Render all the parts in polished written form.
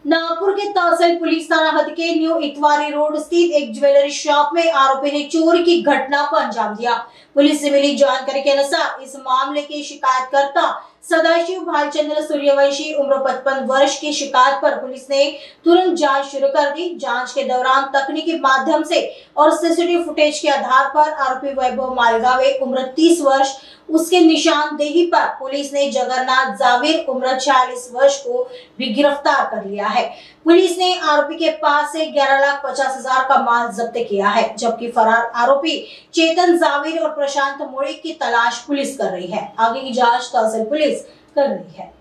नागपुर के तहसील police थाना हद के new Itwari road स्थित एक ज्वेलरी शॉप में आरोपी ने चोरी की घटना को अंजाम दिया। पुलिस से मिली जानकारी के अनुसार इस मामले के शिकायतकर्ता सदाशिव भालचंद्र सूर्यवंशी उम्र 55 वर्ष की शिकायत पर पुलिस ने तुरंत जांच शुरू कर दी। जांच के दौरान तकनीकी माध्यम से और सीसीटीवी फुटेज के आधार पर आरोपी वैभव मालगावे उम्र 30 वर्ष उसके निशानदेही पर पुलिस ने जगन्नाथ जावेर उम्र 46 वर्ष को भी गिरफ्तार कर लिया है। पुलिस ने आरोपी के पास से 11,50,000 का माल जब्त किया है, जबकि फरार आरोपी चेतन जावेर और प्रशांत मोड़े की तलाश पुलिस कर रही है। आगे की जांच तहसील पुलिस कर रही है।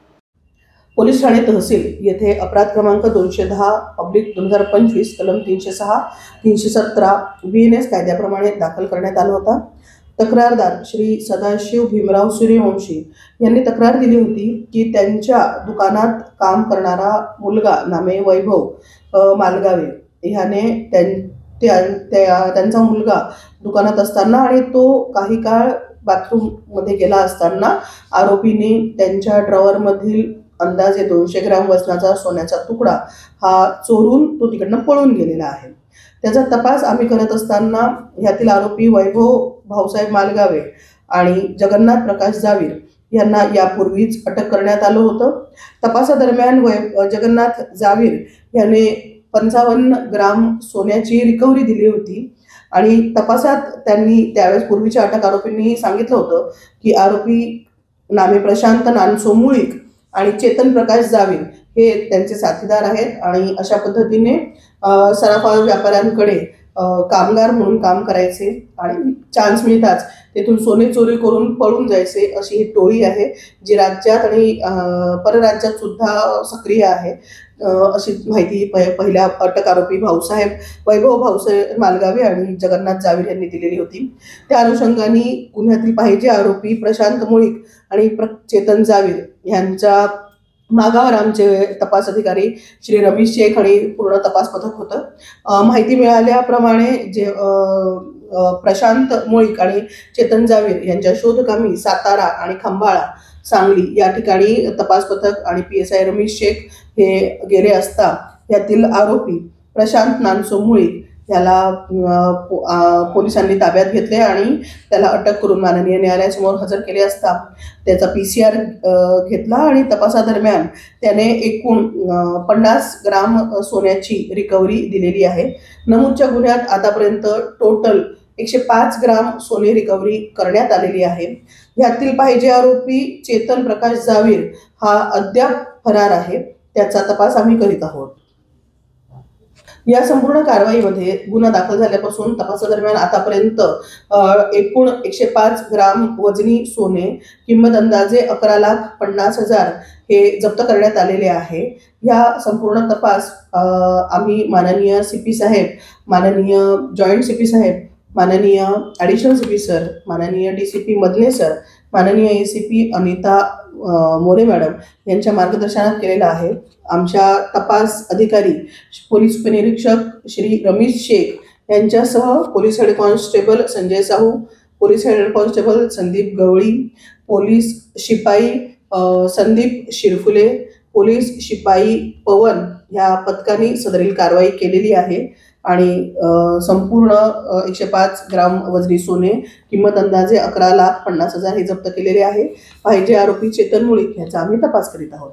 पोलीस ठाणे तहसील येथे अपराध क्रमांक 210/2025 कलम 306 317 BNS कायद्याप्रमाणे दाखल करण्यात आला होता। तक्रारदार श्री सदाशिव भीमराव सूर्यवंशी यांनी तक्रार दिली होती की त्यांच्या दुकानात काम करणारा मुलगा नामे वैभव मालगावे ह्याने त्यांचा मुलगा दुकानात असताना आणि तो काही काळ बाथरूम मध्ये गेला असताना आरोपीने त्यांच्या ड्रॉवर मधील अंदाजे 200 ग्रॅम वजनाचा सोन्याचा तुकडा हा चोरून तो तिकडनं पळून गेलेला आहे। त्याचा तपास आम्ही करत असताना यातील आरोपी वैभव भाऊसाहेब मालगावे आणि जगन्नाथ प्रकाश जावीर यांना यापूर्वीच अटक करण्यात आलं होतं। तपासादरम्यान जगन्नाथ जावीर याने 55 ग्राम सोन्याची रिकव्हरी दिली होती आणि तपासात त्यांनी त्यावेळेस पूर्वीच्या अटक आरोपींनी सांगितलं होतं की आरोपी नामे प्रशांत नानसो मुळीक आणि चेतन प्रकाश जावीर हे त्यांचे साथीदार आहेत आणि अशा पद्धतीने सराफा व्यापाऱ्यांकडे कामगार म्हणून काम करायचे आणि चान्स मिळताच तेथून सोने चोरी करून पळून जायचे अशी ही टोळी आहे जी राज्यात आणि परराज्यात सुद्धा सक्रिय आहे अशी माहिती पहिल्या अटक आरोपी वैभव भाऊसाहेब मालगावे आणि जगन्नाथ जावीर यांनी दिलेली होती। त्या अनुषंगाने गुन्ह्यातील पाहिजे आरोपी प्रशांत मुळीक आणि चेतन जावीर यांच्या मागावर आमचे तपास अधिकारी श्री रमेश शेख आणि पूर्ण तपास पथक होतं। माहिती मिळाल्याप्रमाणे जे प्रशांत मुळीक आणि चेतन जावीर यांच्या शोधकामी सातारा आणि खंबाळा सांगली या ठिकाणी तपास पथक आणि PSI रमेश शेख हे गेले असता यातील आरोपी प्रशांत नानसो मुळीक याला पोलिसांनी ताब्यात घेतले आणि त्याला अटक करून माननीय न्यायालयासमोर हजर केले असता त्याचा PCR घेतला आणि तपासादरम्यान त्याने एकूण 50 ग्राम सोन्याची रिकव्हरी दिलेली आहे। नमूदच्या गुन्ह्यात आतापर्यंत टोटल 105 ग्राम सोने रिकव्हरी करण्यात आलेली आहे। यातील पाहिजे आरोपी चेतन प्रकाश जावीर हा अद्याप फरार आहे, त्याचा तपास आम्ही करीत आहोत। या संपूर्ण कारवाईमध्ये गुन्हा दाखल झाल्यापासून तपासादरम्यान आतापर्यंत एकूण 105 ग्राम वजनी सोने किंमत अंदाजे 11,50,000 हे जप्त करण्यात आलेले आहे। या संपूर्ण तपास आम्ही माननीय CP साहेब, माननीय जॉइंट CP साहेब, माननीय ॲडिशनल CP सर, माननीय DCP मदने सर, माननीय ACP अनिता मोरे मॅडम यांच्या मार्गदर्शनात केलेला आहे। आमच्या तपास अधिकारी पोलीस उपनिरीक्षक श्री रमेश शेख यांच्यासह police head constable Sanjay Sahu, police head constable Sandeep Gawali, police शिपाई संदीप शिरफुले, पोलीस शिपाई पवन या पथकाने सदरील कारवाई केलेली आहे आणि संपूर्ण 105 ग्राम वजनी सोने किंमत अंदाजे 11,50,000 हे जप्त केलेले आहे। पाहिजे आरोपी चेतन मुळीक याचा आम्ही तपास करीत आहोत।